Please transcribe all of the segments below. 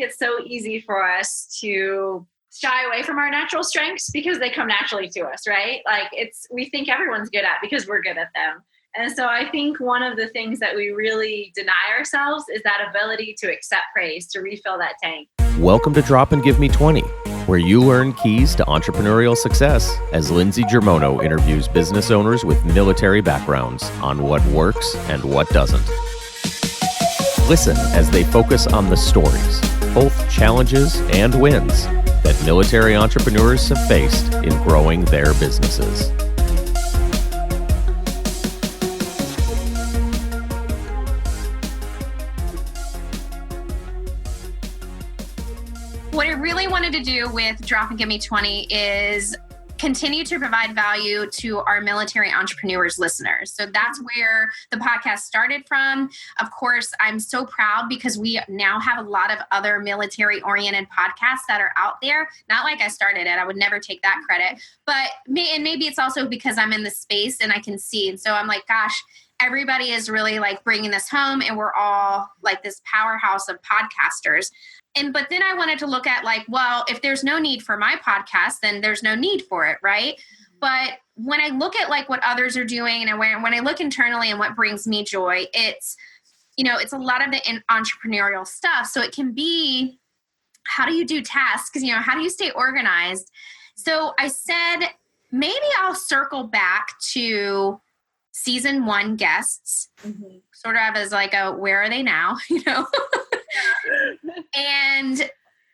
It's so easy for us to shy away from our natural strengths because they come naturally to us, right? Like we think everyone's good at because we're good at them. And so I think one of the things that we really deny ourselves is that ability to accept praise, to refill that tank. Welcome to Drop and Give Me 20, where you learn keys to entrepreneurial success as Lindsey interviews business owners with military backgrounds on what works and what doesn't. Listen as they focus on the stories, both challenges and wins, that military entrepreneurs have faced in growing their businesses. What I really wanted to do with Drop and Give Me 20 is continue to provide value to our military entrepreneurs listeners. So that's where the podcast started from. Of course, I'm so proud because we now have a lot of other military-oriented podcasts that are out there. Not like I started it. I would never take that credit. But maybe it's also because I'm in the space and I can see. And so I'm like, gosh, everybody is really like bringing this home and we're all like this powerhouse of podcasters. But then I wanted to look at like, well, if there's no need for my podcast, then there's no need for it, right? But when I look at like what others are doing and when I look internally and what brings me joy, it's a lot of the entrepreneurial stuff. So it can be, how do you do tasks? How do you stay organized? So I said, maybe I'll circle back to season 1 guests, sort of as like a, where are they now?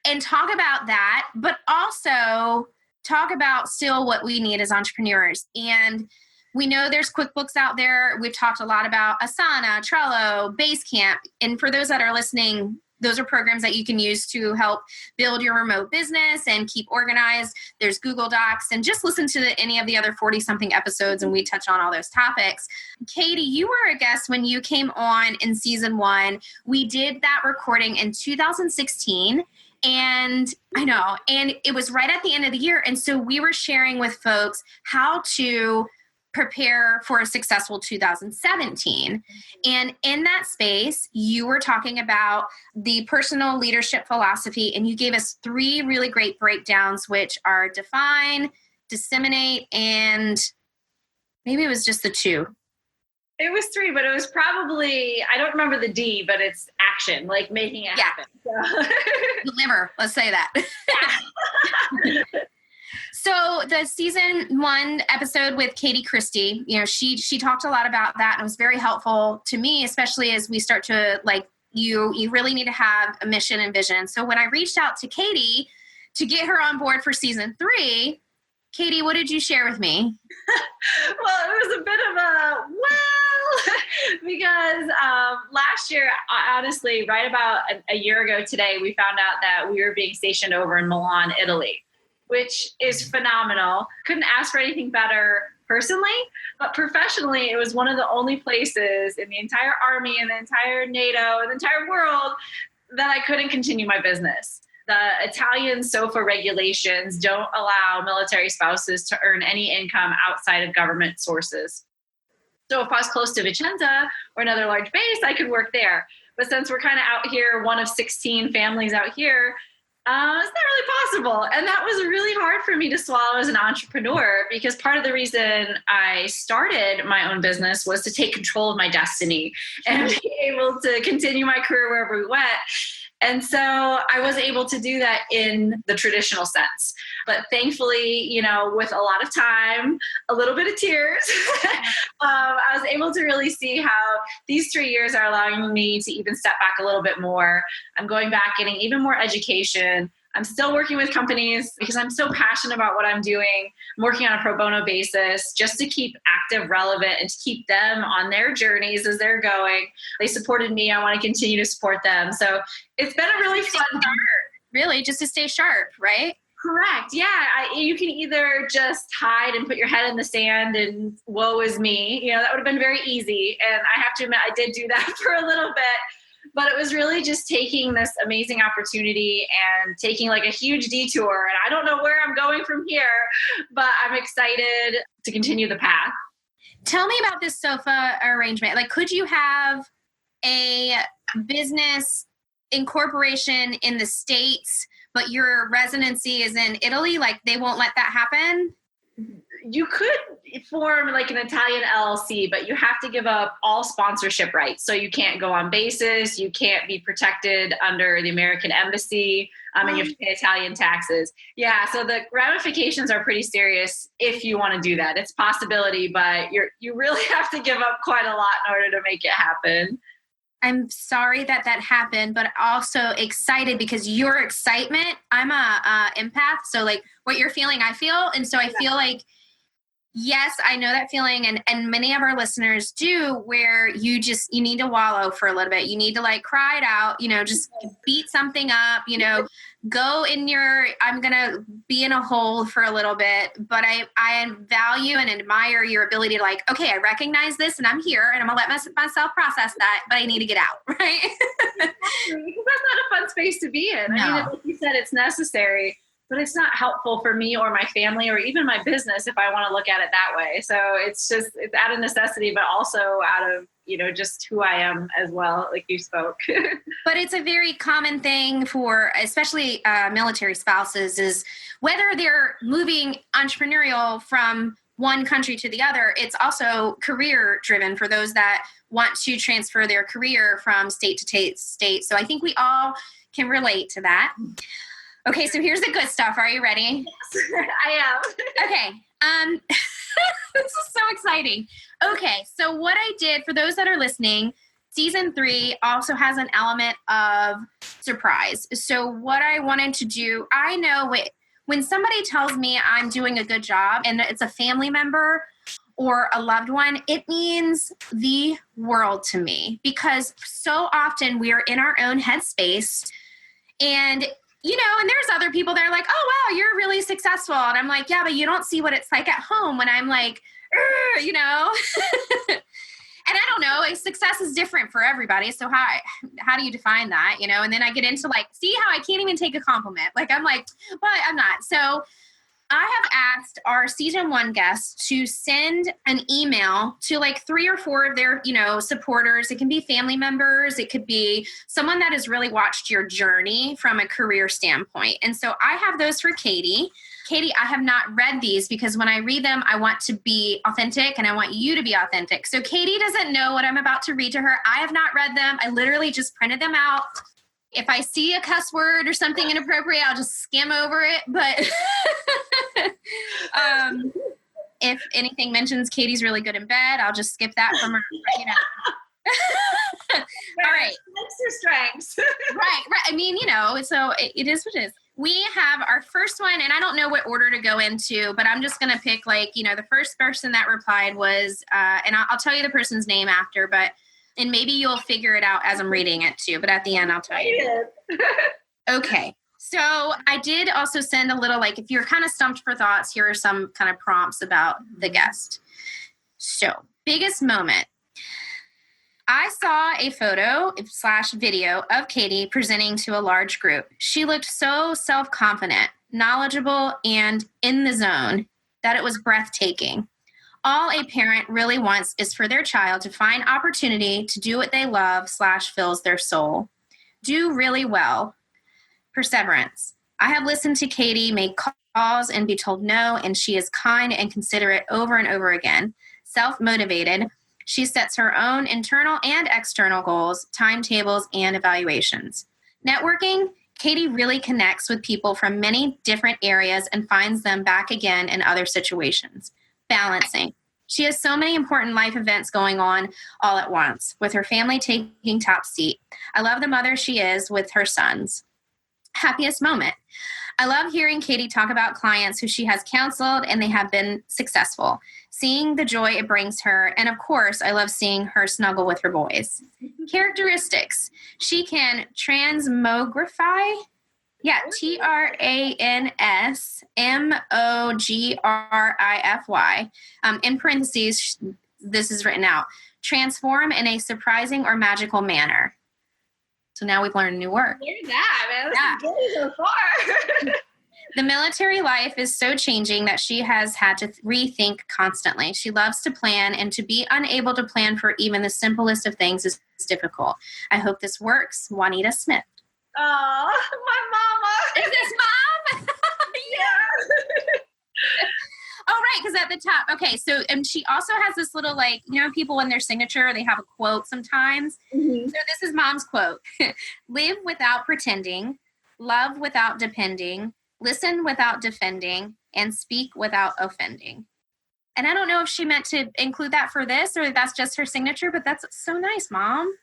And talk about that, but also talk about still what we need as entrepreneurs. And we know there's QuickBooks out there. We've talked a lot about Asana, Trello, Basecamp. And for those that are listening, those are programs that you can use to help build your remote business and keep organized. There's Google Docs, and just listen to any of the other 40-something episodes, and we touch on all those topics. Katie, you were a guest when you came on in season 1. We did that recording in 2016, and I know, and it was right at the end of the year. And so we were sharing with folks how to prepare for a successful 2017. And in that space, you were talking about the personal leadership philosophy, and you gave us 3 really great breakdowns, which are define, disseminate, and maybe it was just the 2. It was 3, but it was probably, I don't remember the D, but it's action, like making it happen. So. Deliver, let's say that. So the season 1 episode with Katie Christy, she talked a lot about that, and it was very helpful to me, especially as we start to like, you really need to have a mission and vision. So when I reached out to Katie to get her on board for season 3, Katie, what did you share with me? Well, it was a bit of because last year, honestly, right about a year ago today, we found out that we were being stationed over in Milan, Italy, which is phenomenal. Couldn't ask for anything better personally, but professionally, it was one of the only places in the entire Army and the entire NATO and the entire world that I couldn't continue my business. The Italian SOFA regulations don't allow military spouses to earn any income outside of government sources. So if I was close to Vicenza or another large base, I could work there. But since we're kind of out here, one of 16 families out here, it's not really possible. And that was really hard for me to swallow as an entrepreneur, because part of the reason I started my own business was to take control of my destiny and be able to continue my career wherever we went. And so I was able to do that in the traditional sense. But thankfully, with a lot of time, a little bit of tears, I was able to really see how these 3 years are allowing me to even step back a little bit more. I'm going back, getting even more education. I'm still working with companies because I'm so passionate about what I'm doing. I'm working on a pro bono basis just to keep active, relevant, and to keep them on their journeys as they're going. They supported me. I want to continue to support them. So it's been a really fun time. Really, just to stay sharp, right? Correct. Yeah. You can either just hide and put your head in the sand and woe is me. That would have been very easy. And I have to admit, I did do that for a little bit. But it was really just taking this amazing opportunity and taking like a huge detour. And I don't know where I'm going from here, but I'm excited to continue the path. Tell me about this SOFA arrangement. Like, could you have a business incorporation in the States, but your residency is in Italy, like they won't let that happen? You could form like an Italian LLC, but you have to give up all sponsorship rights. So you can't go on basis. You can't be protected under the American embassy. And you have to pay Italian taxes. Yeah. So the ramifications are pretty serious if you want to do that. It's a possibility, but you really have to give up quite a lot in order to make it happen. I'm sorry that happened, but also excited because your excitement, I'm a empath. So like what you're feeling, I feel. And so I feel like, yes, I know that feeling. And many of our listeners do, where you need to wallow for a little bit. You need to like cry it out, just beat something up, go in I'm going to be in a hole for a little bit, but I value and admire your ability to like, okay, I recognize this and I'm here and I'm gonna let myself process that, but I need to get out. Right. Because that's not a fun space to be in. No. I mean, like you said, it's necessary, but it's not helpful for me or my family or even my business if I want to look at it that way. So it's out of necessity, but also out of, just who I am as well, like you spoke. But it's a very common thing for especially military spouses, is whether they're moving entrepreneurial from one country to the other, it's also career driven for those that want to transfer their career from state to state. So I think we all can relate to that. Okay, so here's the good stuff. Are you ready? Yes, I am. Okay. This is so exciting. Okay, so what I did, for those that are listening, season 3 also has an element of surprise. So what I wanted to do, I know when somebody tells me I'm doing a good job and it's a family member or a loved one, it means the world to me, because so often we are in our own headspace and and there's other people that are like, oh, wow, you're really successful. And I'm like, yeah, but you don't see what it's like at home when I'm like, And I don't know, success is different for everybody. So how do you define that? And then I get into like, see how I can't even take a compliment. Like, I'm like, but I'm not. So I have asked our season 1 guests to send an email to like 3 or 4 of their, supporters. It can be family members. It could be someone that has really watched your journey from a career standpoint. And so I have those for Katie. Katie, I have not read these because when I read them, I want to be authentic and I want you to be authentic. So Katie doesn't know what I'm about to read to her. I have not read them. I literally just printed them out. If I see a cuss word or something inappropriate, I'll just skim over it. But if anything mentions Katie's really good in bed, I'll just skip that from her. All right. That's your strengths. Right. I mean, so it is what it is. We have our first one, and I don't know what order to go into, but I'm just going to pick the first person that replied was, and I'll tell you the person's name after, and maybe you'll figure it out as I'm reading it too, but at the end I'll tell you. Okay. So I did also send a little, if you're kind of stumped for thoughts, here are some kind of prompts about the guest. So, biggest moment. I saw a photo/video of Katie presenting to a large group. She looked so self-confident, knowledgeable, and in the zone that it was breathtaking. All a parent really wants is for their child to find opportunity to do what they love /fills their soul. Do really well. Perseverance. I have listened to Katie make calls and be told no, and she is kind and considerate over and over again. Self-motivated. She sets her own internal and external goals, timetables, and evaluations. Networking. Katie really connects with people from many different areas and finds them back again in other situations. Balancing. She has so many important life events going on all at once, with her family taking top seat. I love the mother she is with her sons. Happiest moment. I love hearing Katie talk about clients who she has counseled and they have been successful, seeing the joy it brings her. And of course, I love seeing her snuggle with her boys. Characteristics. She can transmogrify. Yeah, TRANSMOGRIFY. In parentheses, this is written out. Transform in a surprising or magical manner. So now we've learned a new word. Hear that, man. This is good so far. The military life is so changing that she has had to rethink constantly. She loves to plan, and to be unable to plan for even the simplest of things is difficult. I hope this works. Juanita Smith. Oh, my mama. Is this mom? Yeah. Oh, right, because at the top. Okay, so and she also has this little, like, people in their signature, they have a quote sometimes. Mm-hmm. So this is mom's quote. Live without pretending, love without depending, listen without defending, and speak without offending. And I don't know if she meant to include that for this or that's just her signature, but that's so nice, Mom.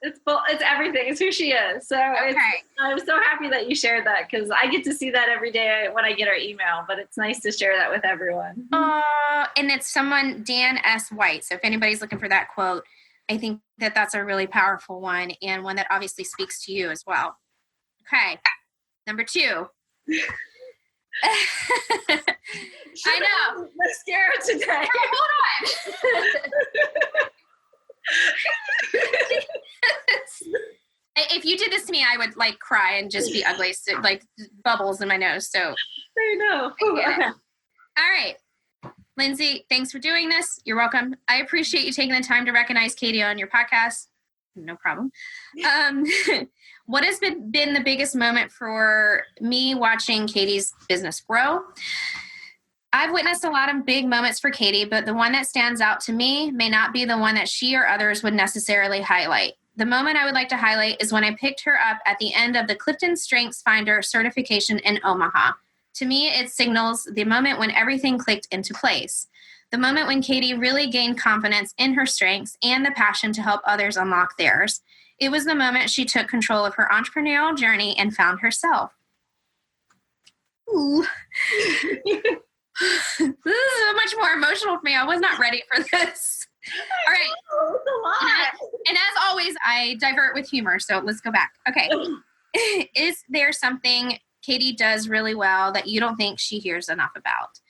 It's everything. It's who she is. So I'm so happy that you shared that because I get to see that every day when I get our email, but it's nice to share that with everyone. And it's someone, Dan S. White. So if anybody's looking for that quote, I think that that's a really powerful one and one that obviously speaks to you as well. Okay. Number 2. I know. Mascara today. Right, hold on. If you did this to me, I would like cry and just be ugly, so, like bubbles in my nose. So I know. Okay. All right. Lindsey, thanks for doing this. You're welcome. I appreciate you taking the time to recognize Katie on your podcast. No problem. What has been the biggest moment for me watching Katie's business grow? I've witnessed a lot of big moments for Katie, but the one that stands out to me may not be the one that she or others would necessarily highlight. The moment I would like to highlight is when I picked her up at the end of the Clifton Strengths Finder certification in Omaha. To me, it signals the moment when everything clicked into place. The moment when Katie really gained confidence in her strengths and the passion to help others unlock theirs. It was the moment she took control of her entrepreneurial journey and found herself. Ooh. This is so much more emotional for me. I was not ready for this. All right. It's a lot. And as always, I divert with humor. So let's go back. Okay. Is there something Katie does really well that you don't think she hears enough about?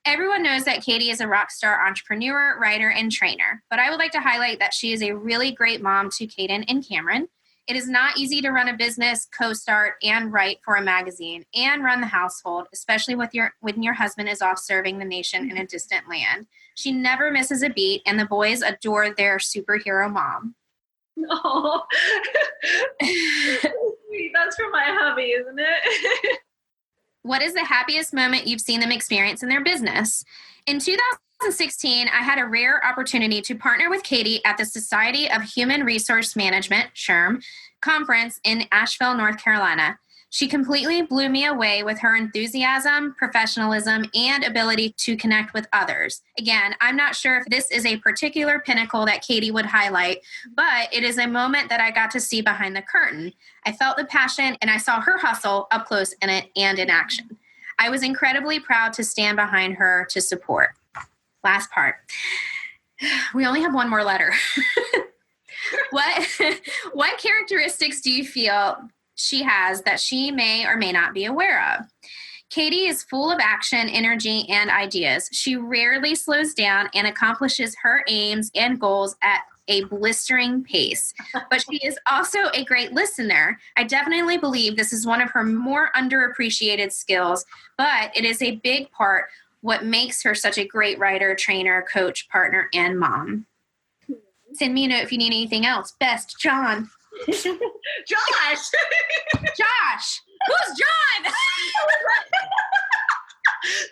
Everyone knows that Katie is a rock star entrepreneur, writer, and trainer, but I would like to highlight that she is a really great mom to Kaden and Cameron. It is not easy to run a business, co-start, and write for a magazine, and run the household, especially when your husband is off serving the nation in a distant land. She never misses a beat, and the boys adore their superhero mom. Oh, that's for my hubby, isn't it? What is the happiest moment you've seen them experience in their business? In 2016, I had a rare opportunity to partner with Katie at the Society of Human Resource Management, SHRM, conference in Asheville, North Carolina. She completely blew me away with her enthusiasm, professionalism, and ability to connect with others. Again, I'm not sure if this is a particular pinnacle that Katie would highlight, but it is a moment that I got to see behind the curtain. I felt the passion and I saw her hustle up close in it and in action. I was incredibly proud to stand behind her to support. Last part. We only have one more letter. What characteristics do you feel she has that she may or may not be aware of? Katie is full of action, energy, and ideas. She rarely slows down and accomplishes her aims and goals at a blistering pace, but she is also a great listener. I definitely believe this is one of her more underappreciated skills, but it is a big part what makes her such a great writer, trainer, coach, partner, and mom. Send me a note if you need anything else. Best, John. Josh! Josh! Who's John?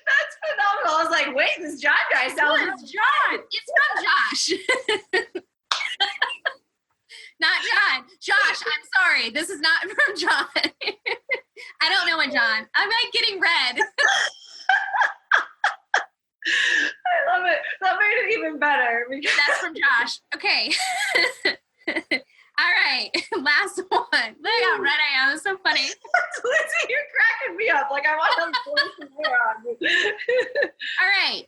That's phenomenal. I was like, wait, this John guy sounds Who's John? It's from Josh. Not John. Josh, I'm sorry. This is not from John. I don't know a John. I'm like getting red. I love it. That made it even better. That's from Josh. Okay. All right. Last one. Look how red I am. It's so funny. Lindsey, you're cracking me up. Like I want to force some hair on me. All right.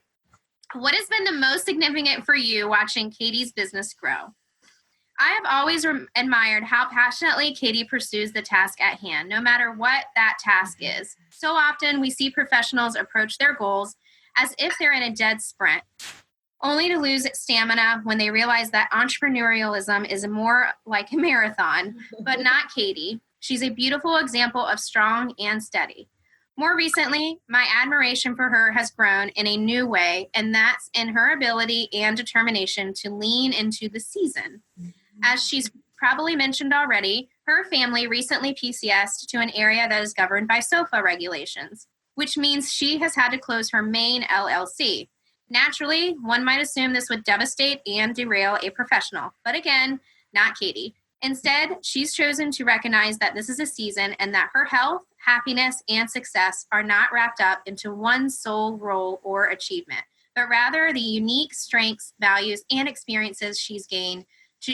What has been the most significant for you watching Katie's business grow? I have always admired how passionately Katie pursues the task at hand, no matter what that task is. So often we see professionals approach their goals as if they're in a dead sprint, only to lose stamina when they realize that entrepreneurialism is more like a marathon, but not Katie. She's a beautiful example of strong and steady. More recently, my admiration for her has grown in a new way, and that's in her ability and determination to lean into the season. As she's probably mentioned already, Her family recently PCSed to an area that is governed by SOFA regulations, which means she has had to close her main LLC. Naturally, one might assume this would devastate and derail a professional, but again, not Katie. Instead, she's chosen to recognize that this is a season and that her health, happiness, and success are not wrapped up into one sole role or achievement, but rather the unique strengths, values, and experiences she's gained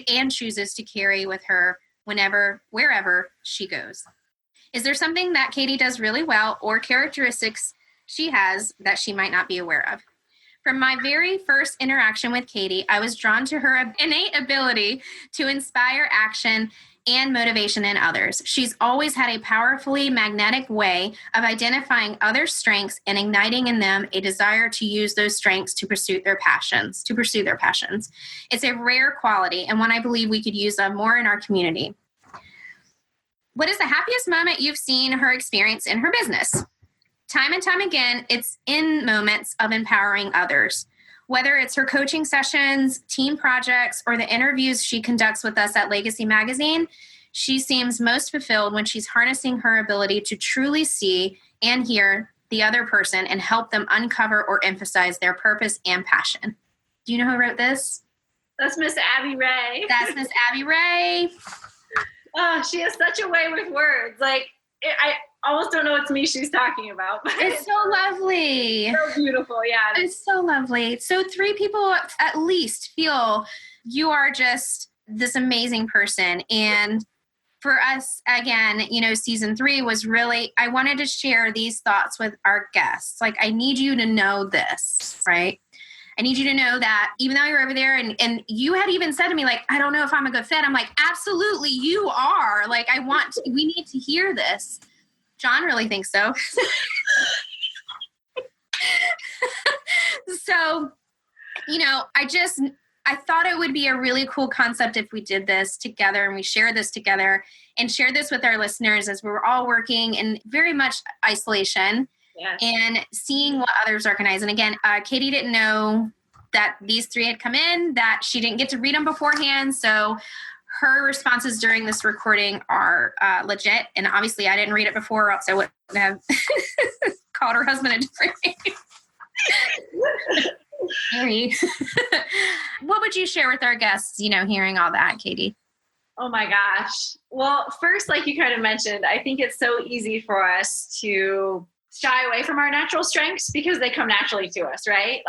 and chooses to carry with her wherever she goes. Is there something that Katie does really well or characteristics she has that she might not be aware of? From my very first interaction with Katie, I was drawn to her innate ability to inspire action and motivation in others. She's always had a powerfully magnetic way of identifying other strengths and igniting in them a desire to use those strengths to pursue their passions. It's a rare quality and one I believe we could use more in our community. What is the happiest moment you've seen her experience in her business? Time and time again, it's in moments of empowering others. Whether it's her coaching sessions, team projects, or the interviews she conducts with us at Legacy Magazine, she seems most fulfilled when she's harnessing her ability to truly see and hear the other person and help them uncover or emphasize their purpose and passion. Do you know who wrote this? That's Miss Abby Ray. That's Miss Abby Ray. Oh, she has such a way with words. I almost don't know it's me she's talking about. But it's so lovely. So beautiful, yeah. It's so lovely. So 3 people at least feel you are just this amazing person. And for us, again, season 3 was really, I wanted to share these thoughts with our guests. I need you to know this, right? I need you to know that even though you're over there and you had even said to me, I don't know if I'm a good fit. I'm like, absolutely, you are. We need to hear this. John really thinks so. So, I thought it would be a really cool concept if we did this together and we share this together and share this with our listeners as we're all working in very much isolation. Yes. And seeing what others organize. And again, Katie didn't know that these 3 had come in, that she didn't get to read them beforehand. So her responses during this recording are legit. And obviously I didn't read it before, or else I wouldn't have called her husband a different name. Mary. What would you share with our guests, hearing all that, Katie? Oh my gosh. Well, first, like you kind of mentioned, I think it's so easy for us to shy away from our natural strengths because they come naturally to us, right?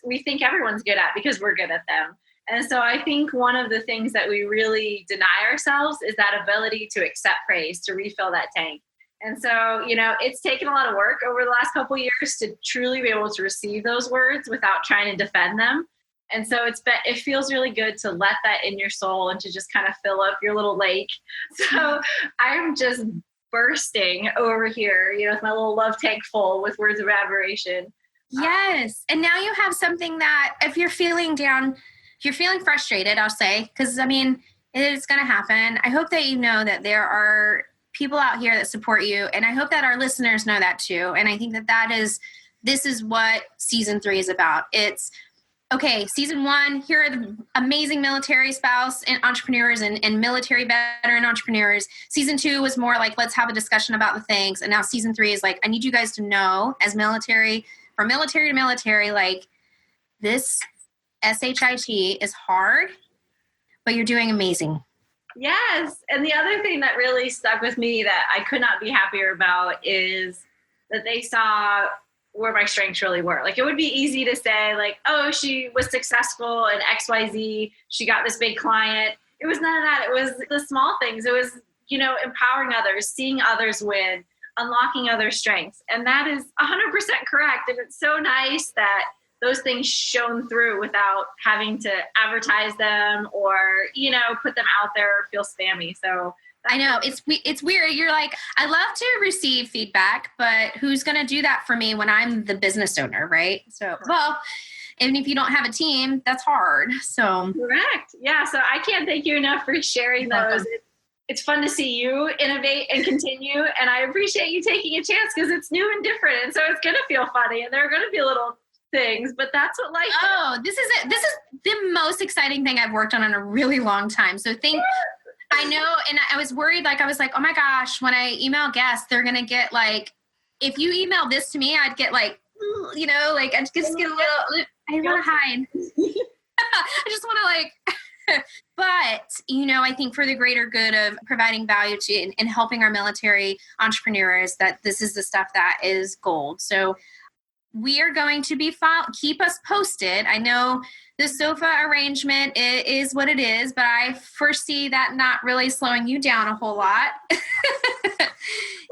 We think everyone's good at because we're good at them. And so I think one of the things that we really deny ourselves is that ability to accept praise, to refill that tank. And so, it's taken a lot of work over the last couple of years to truly be able to receive those words without trying to defend them. And so it feels really good to let that in your soul and to just kind of fill up your little lake. So I'm just bursting over here, with my little love tank full with words of admiration. Yes. And now you have something that if you're feeling down, if you're feeling frustrated, I'll say, because it's going to happen. I hope that you know that there are people out here that support you. And I hope that our listeners know that too. And I think this is what season 3 is about. It's, okay, season 1, here are the amazing military spouse and entrepreneurs and military veteran entrepreneurs. Season 2 was more let's have a discussion about the things. And now season 3 is I need you guys to know as military, from military to military, this SHIT is hard, but you're doing amazing. Yes. And the other thing that really stuck with me that I could not be happier about is that they saw where my strengths really were. It would be easy to say oh, she was successful in XYZ. She got this big client. It was none of that. It was the small things. It was, empowering others, seeing others win, unlocking other strengths. And that is 100% correct. And it's so nice that those things shone through without having to advertise them or, put them out there or feel spammy. So I know it's weird. You're I love to receive feedback, but who's going to do that for me when I'm the business owner, right? So, well, even if you don't have a team, that's hard. So correct. Yeah. So I can't thank you enough for sharing those. It's fun to see you innovate and continue. And I appreciate you taking a chance because it's new and different. And so it's going to feel funny and there are going to be little things, but that's what life is. This is it. This is the most exciting thing I've worked on in a really long time. So I know. And I was worried, like, I was like, oh my gosh, when I email guests, they're going to get like, if you email this to me, I'd get like, like I just get a little, I want to hide. I just want to like, but, I think for the greater good of providing value to and helping our military entrepreneurs, that this is the stuff that is gold. So we are going to be keep us posted. I know the sofa arrangement is what it is, but I foresee that not really slowing you down a whole lot.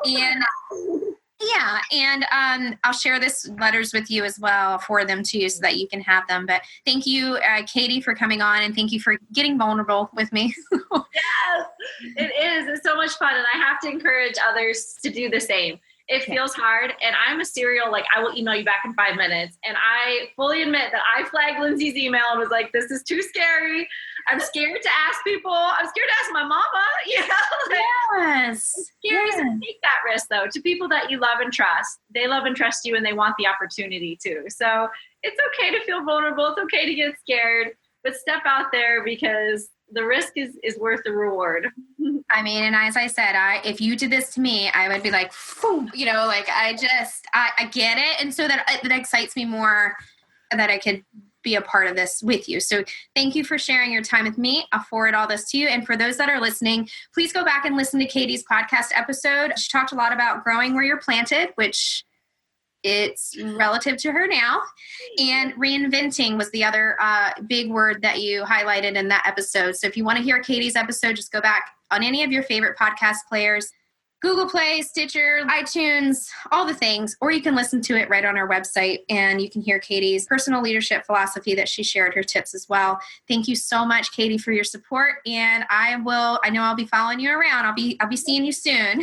And I'll share this letters with you as well for them too, so that you can have them. But thank you, Katie, for coming on, and thank you for getting vulnerable with me. Yes, it is. It's so much fun, and I have to encourage others to do the same. It feels hard, and I'm a serial, like, I will email you back in 5 minutes. And I fully admit that I flagged Lindsey's email and was like, this is too scary. I'm scared to ask people. I'm scared to ask my mama. Yes. It's scary to take that risk, though, to people that you love and trust. They love and trust you, and they want the opportunity too. So it's okay to feel vulnerable. It's okay to get scared, but step out there, because the risk is worth the reward. I mean, and as I said, if you did this to me, I would be like, like I get it. And so that excites me more, that I could be a part of this with you. So thank you for sharing your time with me. I'll forward all this to you. And for those that are listening, please go back and listen to Katie's podcast episode. She talked a lot about growing where you're planted, which it's relative to her now. And reinventing was the other big word that you highlighted in that episode. So if you want to hear Katie's episode, just go back on any of your favorite podcast players, Google Play, Stitcher, iTunes, all the things, or you can listen to it right on our website, and you can hear Katie's personal leadership philosophy that she shared, her tips as well. Thank you so much, Katie, for your support. And I know I'll be following you around. I'll be seeing you soon.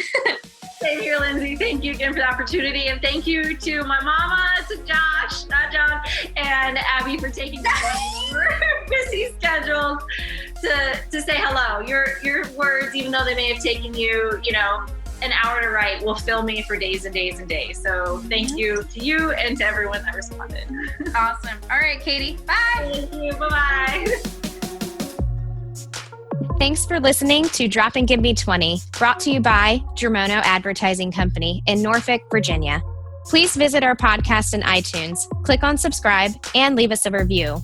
Same here, Lindsey. Thank you again for the opportunity. And thank you to my mama, to Josh, not John, and Abby for taking your busy schedules to say hello. Your words, even though they may have taken you, an hour to write, will fill me for days and days and days. So thank you to you and to everyone that responded. Awesome. All right, Katie. Bye. Thank you. Bye-bye. Thanks for listening to Drop and Give Me 20, brought to you by Germono Advertising Company in Norfolk, Virginia. Please visit our podcast in iTunes, click on subscribe, and leave us a review.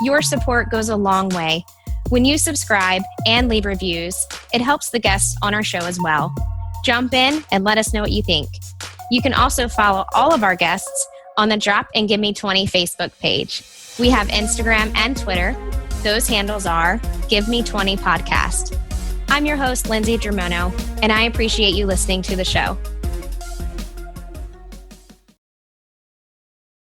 Your support goes a long way. When you subscribe and leave reviews, it helps the guests on our show as well. Jump in and let us know what you think. You can also follow all of our guests on the Drop and Give Me 20 Facebook page. We have Instagram and Twitter. Those handles are Give Me 20 Podcast. I'm your host, Lindsey Germono, and I appreciate you listening to the show.